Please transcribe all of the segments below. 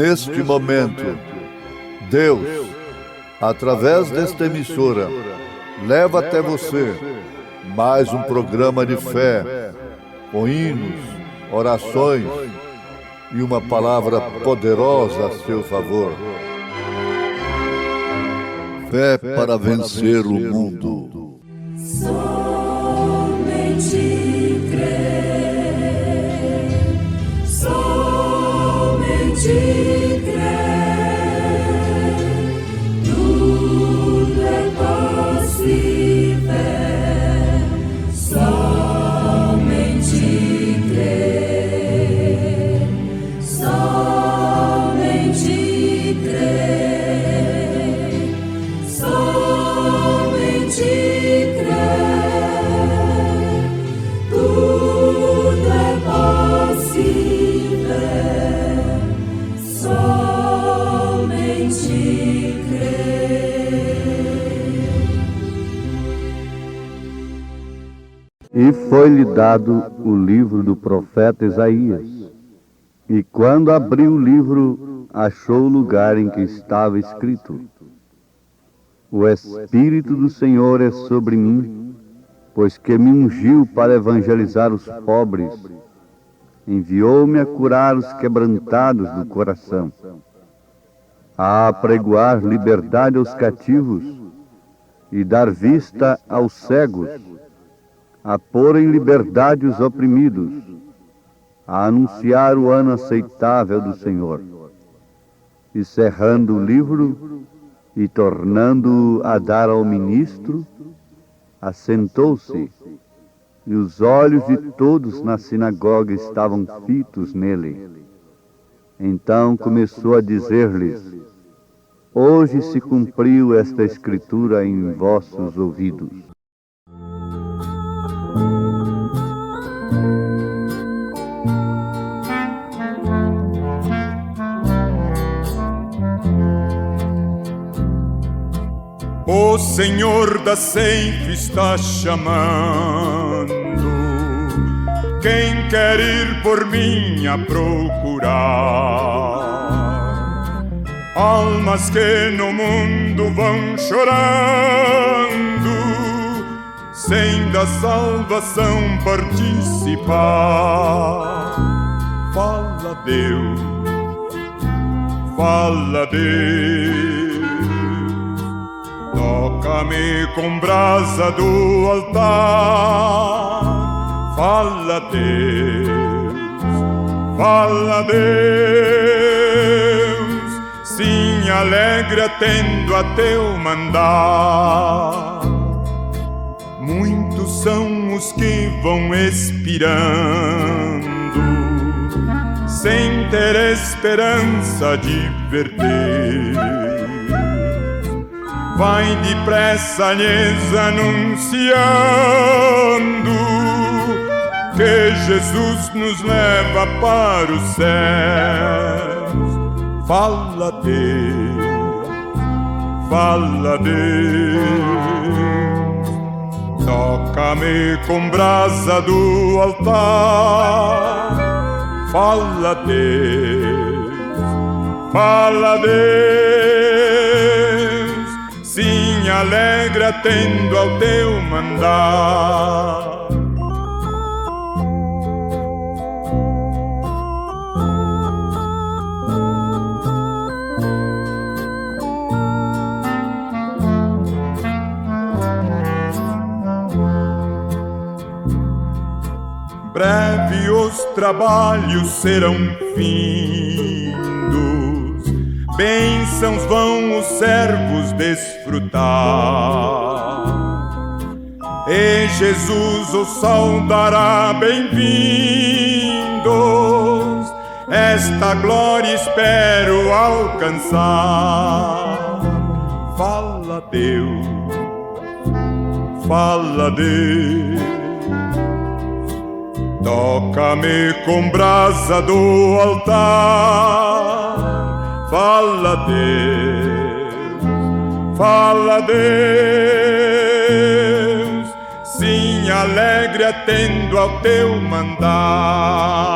neste momento, Deus, através desta emissora, leva até você mais um programa de fé, com hinos, orações e uma palavra poderosa a seu favor. Fé para vencer o mundo. Somente crer, somente crer, tudo é possível, somente crer, somente crer, somente crer, tudo é possível, somente crer. E foi-lhe dado o livro do profeta Isaías. E quando abriu o livro, achou o lugar em que estava escrito: O Espírito do Senhor é sobre mim, pois que me ungiu para evangelizar os pobres, enviou-me a curar os quebrantados do coração, a apregoar liberdade aos cativos e dar vista aos cegos, a pôr em liberdade os oprimidos, a anunciar o ano aceitável do Senhor. E cerrando o livro e tornando-o a dar ao ministro, assentou-se, e os olhos de todos na sinagoga estavam fitos nele. Então começou a dizer-lhes: Hoje se cumpriu esta escritura em vossos ouvidos. O Senhor da ceifa está chamando quem quer ir por mim a procurar. Almas que no mundo vão chorando, sem da salvação participar. Fala Deus, fala Deus, toca-me com brasa do altar. Fala Deus, fala Deus, sim, alegre atendo a teu mandar. Muitos são os que vão expirando, sem ter esperança de verter. Vai depressa lhes anunciando que Jesus nos leva para os céus. Fala Deus, fala Deus, toca-me com brasa do altar. Fala Deus, fala Deus, sim, alegre atendo ao teu mandar. Breve os trabalhos serão findos, bênçãos vão os servos desfrutar, e Jesus os saudará bem-vindos. Esta glória espero alcançar. Fala Deus, fala Deus, toca-me com brasa do altar. Fala Deus, fala Deus, sim, alegre atendo ao teu mandar.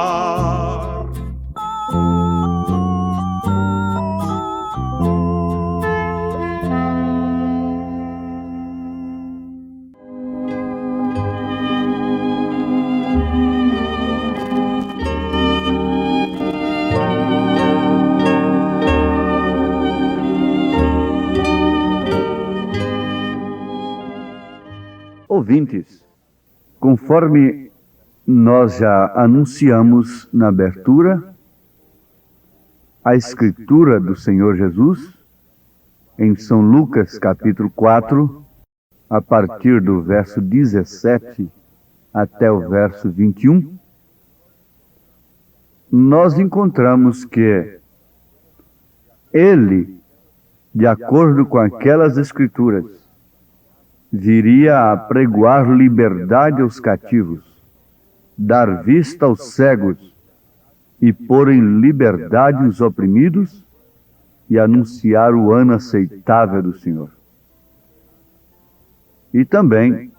Ouvintes, conforme nós já anunciamos na abertura, a Escritura do Senhor Jesus, em São Lucas capítulo 4, a partir do verso 17 até o verso 21, nós encontramos que ele, de acordo com aquelas Escrituras, viria a pregoar liberdade aos cativos, dar vista aos cegos e pôr em liberdade os oprimidos e anunciar o ano aceitável do Senhor. E também,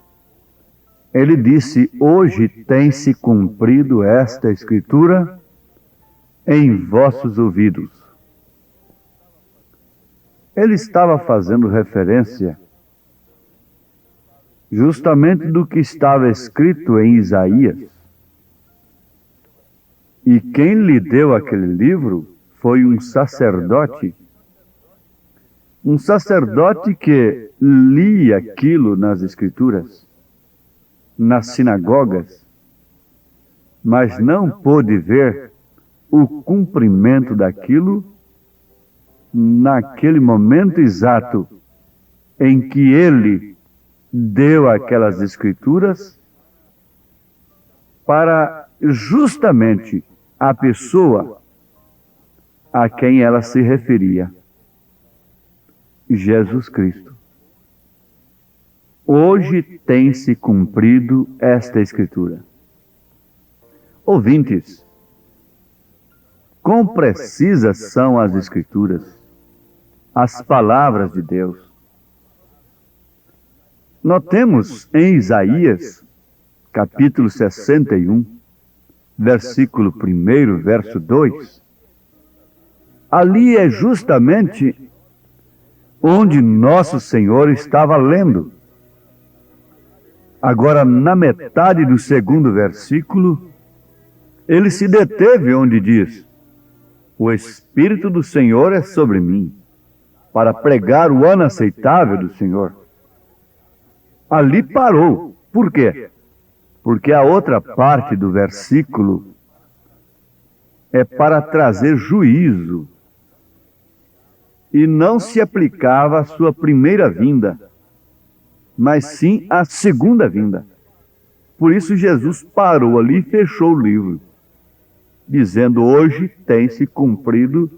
ele disse, hoje tem-se cumprido esta Escritura em vossos ouvidos. Ele estava fazendo referência justamente do que estava escrito em Isaías. E quem lhe deu aquele livro foi um sacerdote que lia aquilo nas Escrituras, nas sinagogas, mas não pôde ver o cumprimento daquilo naquele momento exato em que ele deu aquelas Escrituras para justamente a pessoa a quem ela se referia, Jesus Cristo. Hoje tem-se cumprido esta Escritura. Ouvintes, quão precisas são as Escrituras, as palavras de Deus. Notemos em Isaías, capítulo 61, versículo 1, verso 2, ali é justamente onde nosso Senhor estava lendo. Agora, na metade do segundo versículo, ele se deteve onde diz, o Espírito do Senhor é sobre mim, para pregar o ano aceitável do Senhor. Ali parou. Por quê? Porque a outra parte do versículo é para trazer juízo e não se aplicava à sua primeira vinda, mas sim à segunda vinda. Por isso Jesus parou ali e fechou o livro, dizendo, hoje tem-se cumprido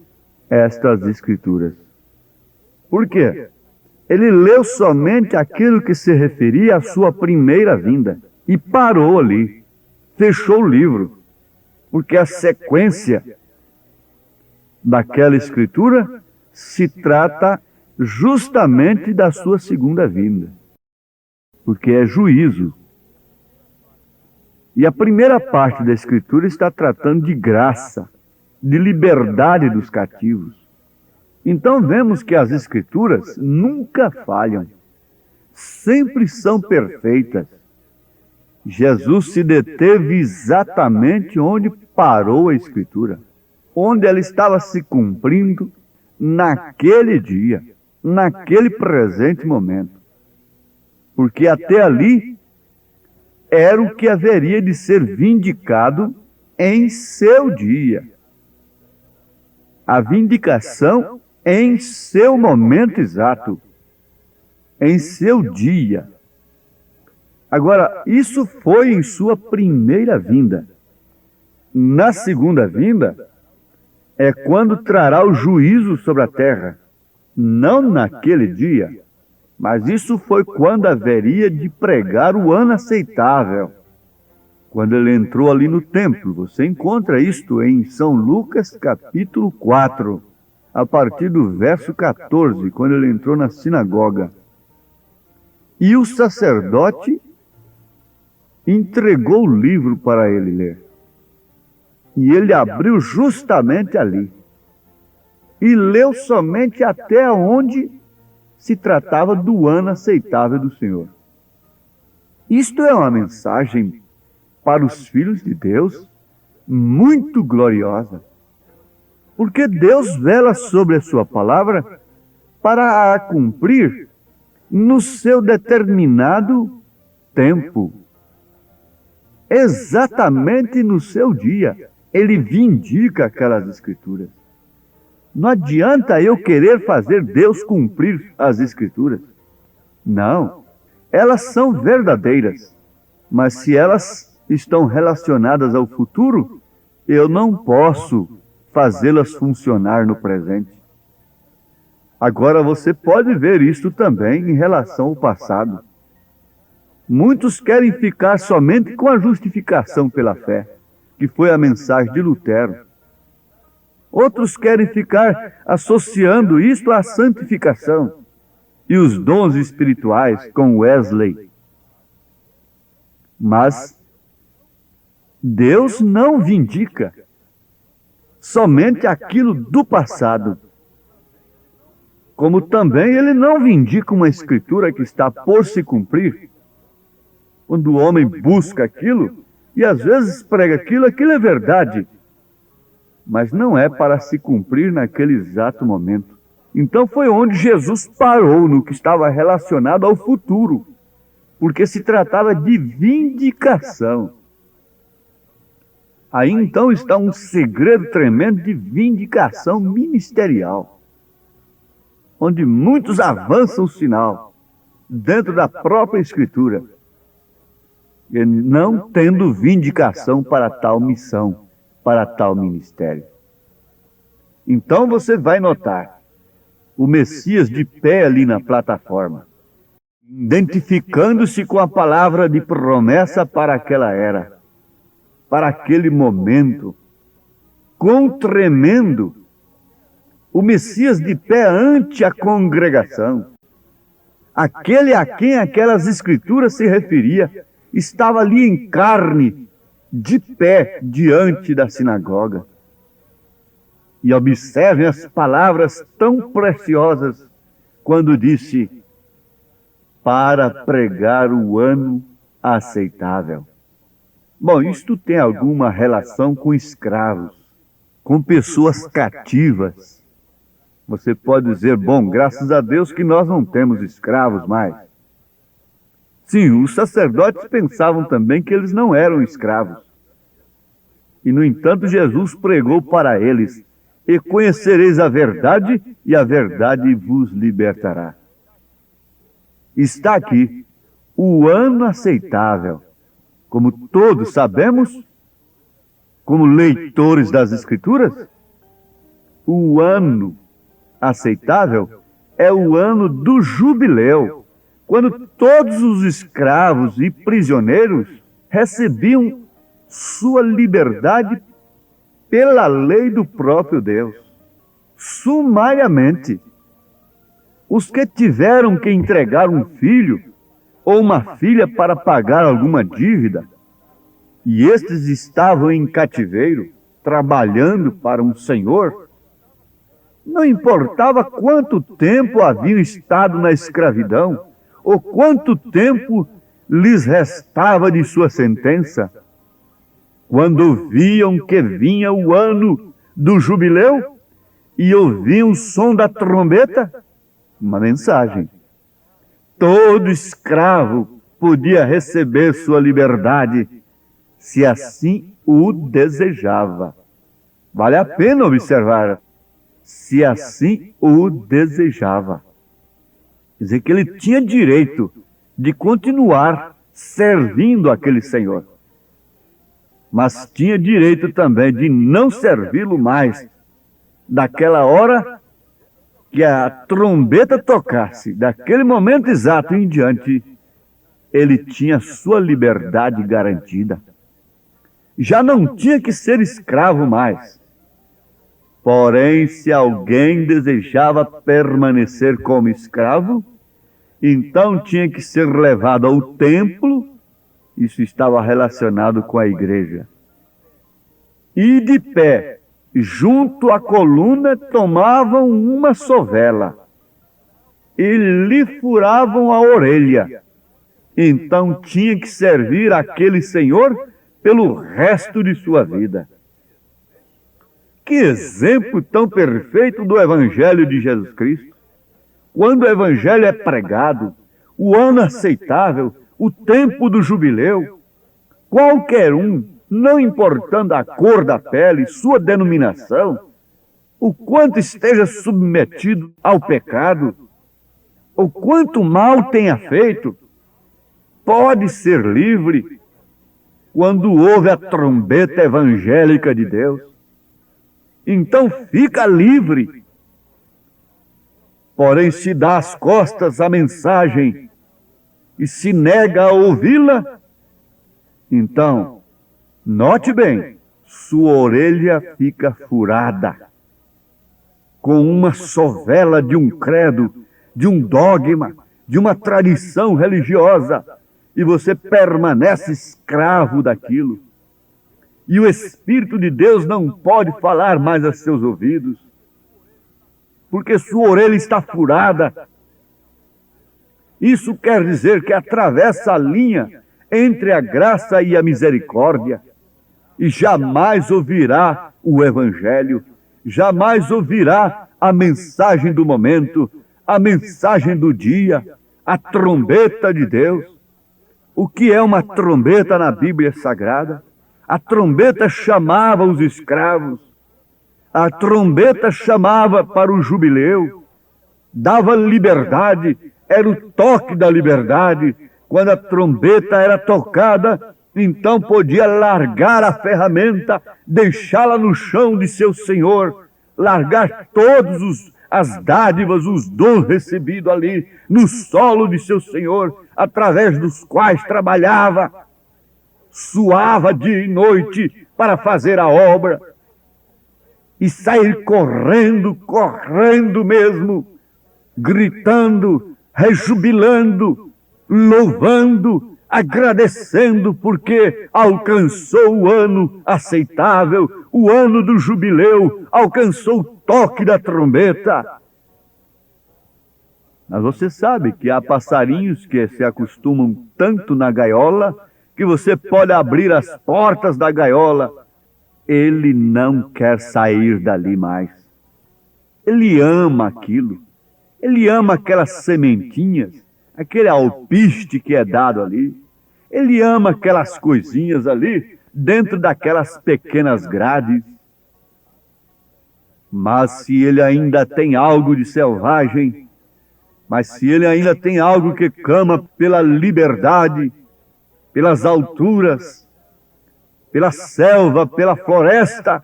estas Escrituras. Por quê? Ele leu somente aquilo que se referia à sua primeira vinda e parou ali, fechou o livro, porque a sequência daquela Escritura se trata justamente da sua segunda vinda, porque é juízo. E a primeira parte da Escritura está tratando de graça, de liberdade dos cativos. Então vemos que as Escrituras nunca falham, sempre são perfeitas. Jesus se deteve exatamente onde parou a Escritura, onde ela estava se cumprindo naquele dia, naquele presente momento. Porque até ali era o que haveria de ser vindicado em seu dia. A vindicação em seu momento exato, em seu dia. Agora, isso foi em sua primeira vinda. Na segunda vinda, é quando trará o juízo sobre a terra. Não naquele dia, mas isso foi quando haveria de pregar o ano aceitável. Quando ele entrou ali no templo, você encontra isto em São Lucas capítulo 4, a partir do verso 14, quando ele entrou na sinagoga. E o sacerdote entregou o livro para ele ler. E ele abriu justamente ali. E leu somente até onde se tratava do ano aceitável do Senhor. Isto é uma mensagem para os filhos de Deus muito gloriosa. Porque Deus vela sobre a sua palavra para a cumprir no seu determinado tempo, exatamente no seu dia, ele vindica aquelas Escrituras. Não adianta eu querer fazer Deus cumprir as Escrituras. Não, elas são verdadeiras, mas se elas estão relacionadas ao futuro, eu não posso fazê-las funcionar no presente. Agora você pode ver isto também em relação ao passado. Muitos querem ficar somente com a justificação pela fé, que foi a mensagem de Lutero. Outros querem ficar associando isto à santificação e os dons espirituais com Wesley. Mas Deus não vindica somente aquilo do passado. Como também ele não vindica uma escritura que está por se cumprir. Quando o homem busca aquilo, e às vezes prega aquilo é verdade. Mas não é para se cumprir naquele exato momento. Então foi onde Jesus parou no que estava relacionado ao futuro, porque se tratava de vindicação. Aí então está um segredo tremendo de vindicação ministerial, onde muitos avançam o sinal dentro da própria Escritura, e não tendo vindicação para tal missão, para tal ministério. Então você vai notar o Messias de pé ali na plataforma, identificando-se com a palavra de promessa para aquela era, para aquele momento. Quão tremendo! O Messias de pé ante a congregação, aquele a quem aquelas escrituras se referia, estava ali em carne, de pé diante da sinagoga. E observem as palavras tão preciosas quando disse: para pregar o ano aceitável. Bom, isto tem alguma relação com escravos, com pessoas cativas. Você pode dizer, bom, graças a Deus que nós não temos escravos mais. Sim, os sacerdotes pensavam também que eles não eram escravos. E, no entanto, Jesus pregou para eles: e conhecereis a verdade, e a verdade vos libertará. Está aqui o ano aceitável. Como todos sabemos, como leitores das Escrituras, o ano aceitável é o ano do jubileu, quando todos os escravos e prisioneiros recebiam sua liberdade pela lei do próprio Deus, sumariamente. Os que tiveram que entregar um filho ou uma filha para pagar alguma dívida, e estes estavam em cativeiro, trabalhando para um senhor, não importava quanto tempo haviam estado na escravidão, ou quanto tempo lhes restava de sua sentença, quando viam que vinha o ano do jubileu e ouviam o som da trombeta, uma mensagem. Todo escravo podia receber sua liberdade, se assim o desejava. Vale a pena observar, se assim o desejava. Quer dizer que ele tinha direito de continuar servindo aquele senhor, mas tinha direito também de não servi-lo mais. Daquela hora que a trombeta tocasse, daquele momento exato em diante, ele tinha sua liberdade garantida. Já não tinha que ser escravo mais. Porém, se alguém desejava permanecer como escravo, então tinha que ser levado ao templo. Isso estava relacionado com a igreja. E de pé, junto à coluna, tomavam uma sovela e lhe furavam a orelha. Então tinha que servir aquele senhor pelo resto de sua vida. Que exemplo tão perfeito do Evangelho de Jesus Cristo! Quando o Evangelho é pregado, o ano aceitável, o tempo do jubileu, qualquer um, não importando a cor da pele, sua denominação, o quanto esteja submetido ao pecado, ou quanto mal tenha feito, pode ser livre quando ouve a trombeta evangélica de Deus. Então fica livre. Porém, se dá as costas à mensagem e se nega a ouvi-la, então, note bem, sua orelha fica furada com uma sovela de um credo, de um dogma, de uma tradição religiosa, e você permanece escravo daquilo. E o Espírito de Deus não pode falar mais a seus ouvidos, porque sua orelha está furada. Isso quer dizer que atravessa a linha entre a graça e a misericórdia, e jamais ouvirá o Evangelho, jamais ouvirá a mensagem do momento, a mensagem do dia, a trombeta de Deus. O que é uma trombeta na Bíblia Sagrada? A trombeta chamava os escravos, a trombeta chamava para o jubileu, dava liberdade, era o toque da liberdade. Quando a trombeta era tocada, então podia largar a ferramenta, deixá-la no chão de seu senhor, largar todas as dádivas, os dons recebidos ali no solo de seu senhor, através dos quais trabalhava, suava dia e noite para fazer a obra, e sair correndo, correndo mesmo, gritando, rejubilando, louvando, agradecendo, porque alcançou o ano aceitável, o ano do jubileu, alcançou o toque da trombeta. Mas você sabe que há passarinhos que se acostumam tanto na gaiola, que você pode abrir as portas da gaiola, ele não quer sair dali mais. Ele ama aquilo, ele ama aquelas sementinhas, aquele alpiste que é dado ali. Ele ama aquelas coisinhas ali, dentro daquelas pequenas grades. Mas se ele ainda tem algo de selvagem, mas se ele ainda tem algo que clama pela liberdade, pelas alturas, pela selva, pela floresta,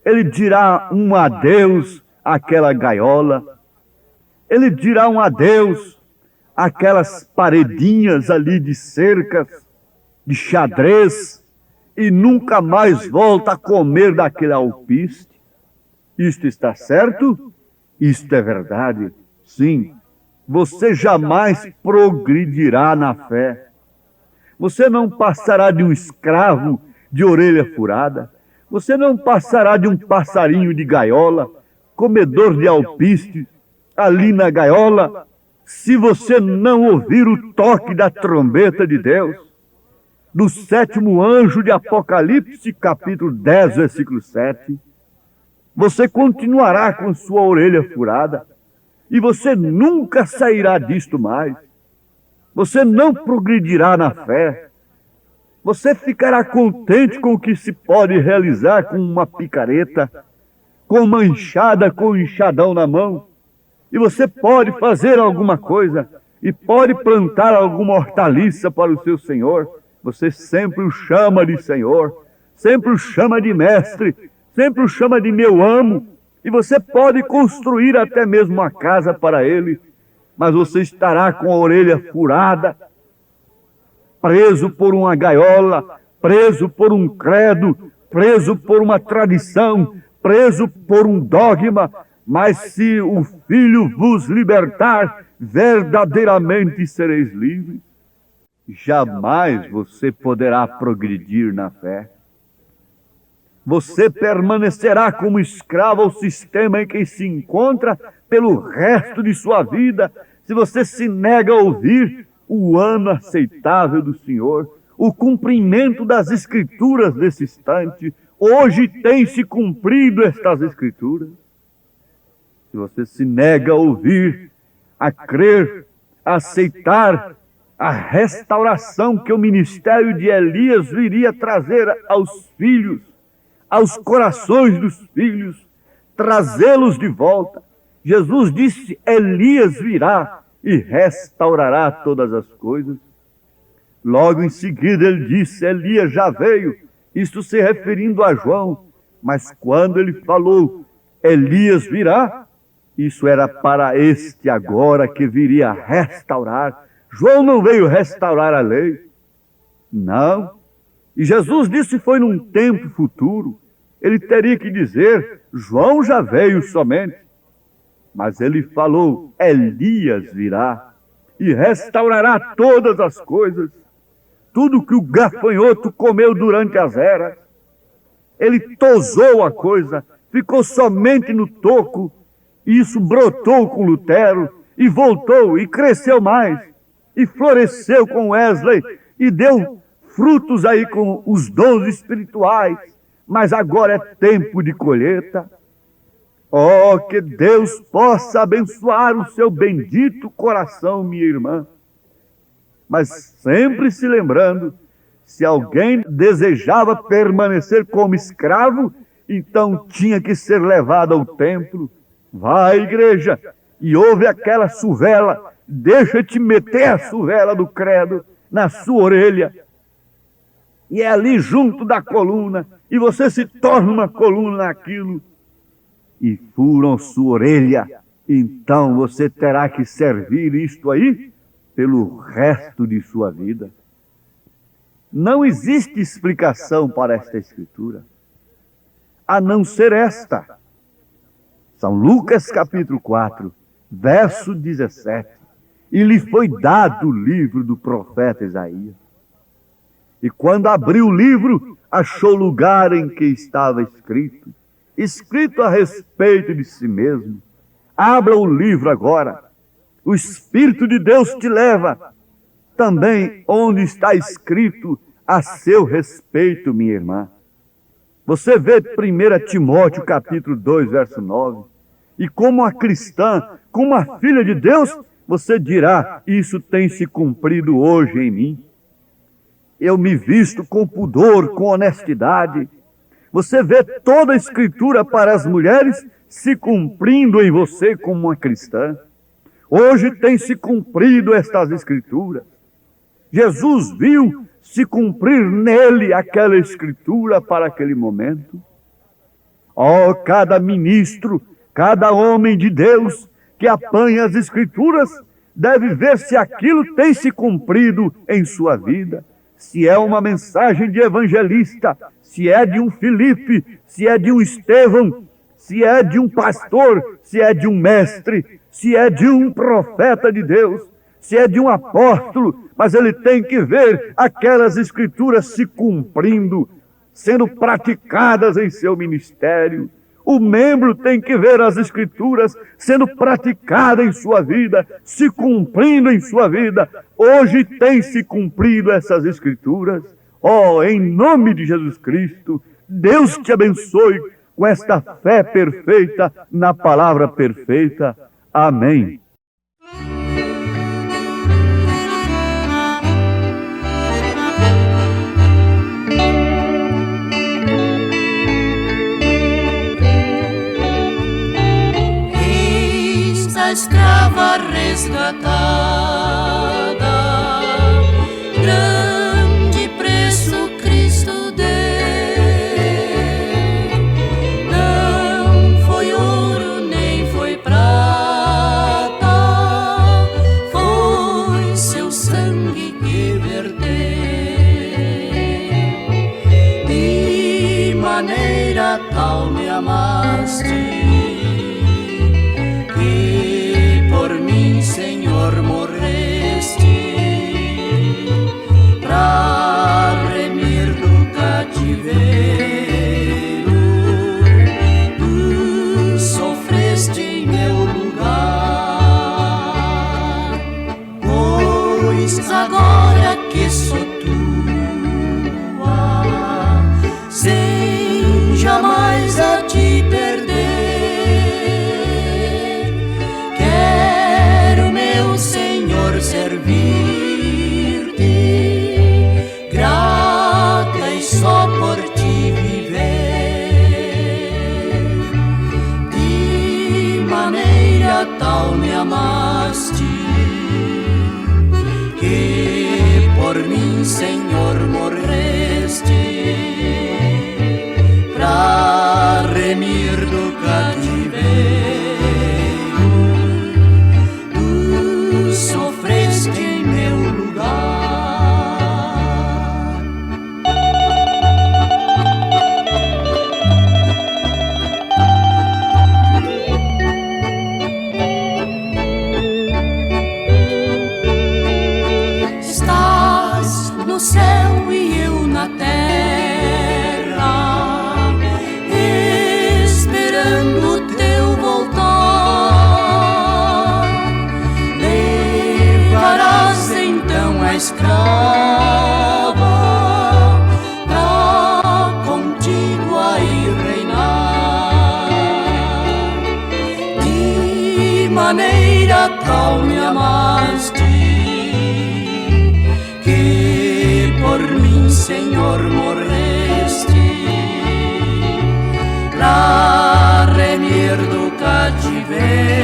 ele dirá um adeus àquela gaiola, ele dirá um adeus àquelas paredinhas ali de cercas, de xadrez, e nunca mais volta a comer daquele alpiste. Isto está certo? Isto é verdade? Sim. Você jamais progredirá na fé. Você não passará de um escravo de orelha furada. Você não passará de um passarinho de gaiola, comedor de alpiste, ali na gaiola, se você não ouvir o toque da trombeta de Deus, do 7º anjo de Apocalipse, capítulo 10, versículo 7. Você continuará com sua orelha furada, e você nunca sairá disto mais. Você não progredirá na fé. Você ficará contente com o que se pode realizar com uma picareta, com uma enxada, com um enxadão na mão. E você pode fazer alguma coisa, e pode plantar alguma hortaliça para o seu Senhor. Você sempre o chama de Senhor, sempre o chama de mestre, sempre o chama de meu amo. E você pode construir até mesmo uma casa para ele, mas você estará com a orelha furada, preso por uma gaiola, preso por um credo, preso por uma tradição, preso por um dogma. Mas se o Filho vos libertar, verdadeiramente sereis livres. Jamais você poderá progredir na fé. Você permanecerá como escravo ao sistema em que se encontra pelo resto de sua vida, se você se nega a ouvir o ano aceitável do Senhor, o cumprimento das Escrituras desse instante. Hoje tem se cumprido estas Escrituras. Se você se nega a ouvir, a crer, a aceitar a restauração que o ministério de Elias viria trazer aos filhos, aos corações dos filhos, trazê-los de volta. Jesus disse: Elias virá e restaurará todas as coisas. Logo em seguida ele disse: Elias já veio, isto se referindo a João, mas quando ele falou Elias virá, isso era para este agora que viria restaurar. João não veio restaurar a lei, não. E Jesus disse que foi num tempo futuro. Ele teria que dizer: João já veio somente. Mas ele falou: Elias virá e restaurará todas as coisas. Tudo que o gafanhoto comeu durante as eras. Ele tosou a coisa, ficou somente no toco. Isso brotou com Lutero e voltou e cresceu mais. E floresceu com Wesley e deu frutos aí com os dons espirituais. Mas agora é tempo de colheita. Oh, que Deus possa abençoar o seu bendito coração, minha irmã. Mas sempre se lembrando, se alguém desejava permanecer como escravo, então tinha que ser levado ao templo. Vai à igreja e ouve aquela suvela, deixa-te meter a suvela do credo na sua orelha. E é ali junto da coluna, e você se torna uma coluna naquilo. E furam sua orelha, então você terá que servir isto aí pelo resto de sua vida. Não existe explicação para esta escritura, a não ser esta. São Lucas capítulo 4, verso 17. E lhe foi dado o livro do profeta Isaías. E quando abriu o livro, achou lugar em que estava escrito a respeito de si mesmo. Abra o livro agora. O Espírito de Deus te leva também onde está escrito a seu respeito, minha irmã. Você vê 1 Timóteo capítulo 2, verso 9. E como uma cristã, como uma filha de Deus, você dirá: isso tem se cumprido hoje em mim. Eu me visto com pudor, com honestidade. Você vê toda a escritura para as mulheres se cumprindo em você como uma cristã. Hoje tem se cumprido estas escrituras. Jesus viu se cumprir nele aquela escritura para aquele momento. Oh, cada ministro, cada homem de Deus que apanha as escrituras deve ver se aquilo tem se cumprido em sua vida. Se é uma mensagem de evangelista, se é de um Filipe, se é de um Estevão, se é de um pastor, se é de um mestre, se é de um profeta de Deus, se é de um apóstolo, mas ele tem que ver aquelas escrituras se cumprindo, sendo praticadas em seu ministério. O membro tem que ver as escrituras sendo praticadas em sua vida, se cumprindo em sua vida. Hoje tem se cumprido essas escrituras. Oh, em nome de Jesus Cristo, Deus te abençoe com esta fé perfeita na palavra perfeita. Amém. A escrava resgatada, grande preço Cristo deu. Não foi ouro nem foi prata, foi seu sangue que verteu. De maneira tal me amaste, Senhor, morreste pra remir do cativeiro. Tu sofreste em meu lugar, pois agora que sou tua, sem jamais a te perder, servir mim, Senhor, morreste pra remir do cativeiro. Tu sofreste em meu lugar. Estás no céu e eu na terra, esperando o teu voltar. Levarás então a escrava pra contigo aí reinar. De maneira tal me amaste, que por mim, Senhor, morreste pra remir do cativeiro.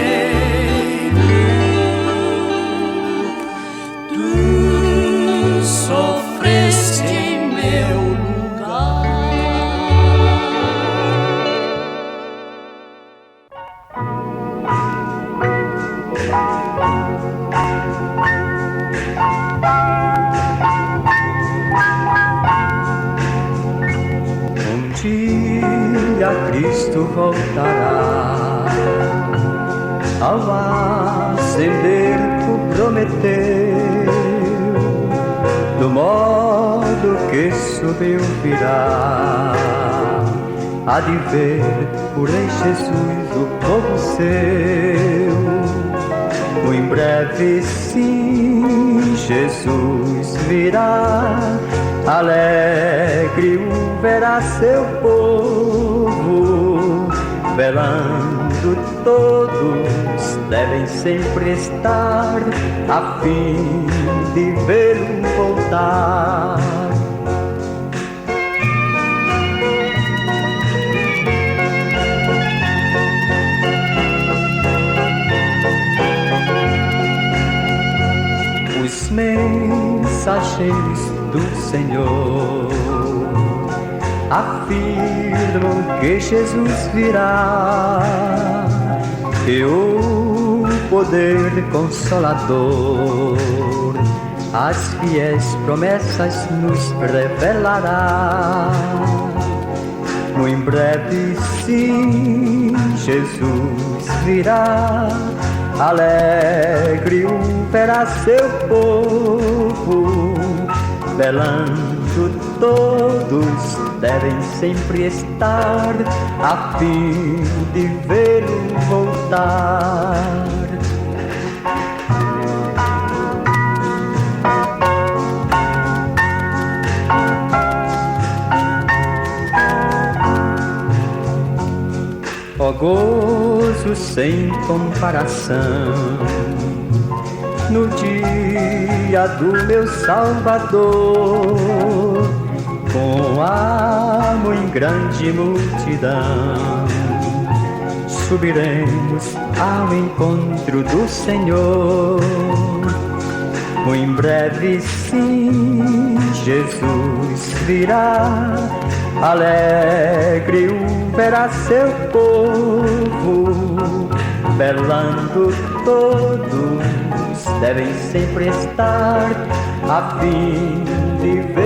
Tu sofreste em meu lugar. Um dia Cristo voltará, ao ascender o prometeu, do modo que subiu virá. Há de ver, porém, Jesus, o povo seu. Muito em breve, sim, Jesus virá. Alegre o verá seu povo, velando todos devem sempre estar, a fim de vê-lo voltar. Os mensageiros do Senhor afirmam que Jesus virá, que o poder consolador as fiéis promessas nos revelará. Muito em breve, sim, Jesus virá. Alegre o verá seu povo, velando todos devem sempre estar, a fim de vê-lo voltar. Ó gozo sem comparação no dia do meu Salvador, com a muito grande multidão subiremos ao encontro do Senhor. Muito em breve, sim, Jesus virá. Alegre o verá seu povo, velando todos devem sempre estar, a fim de ver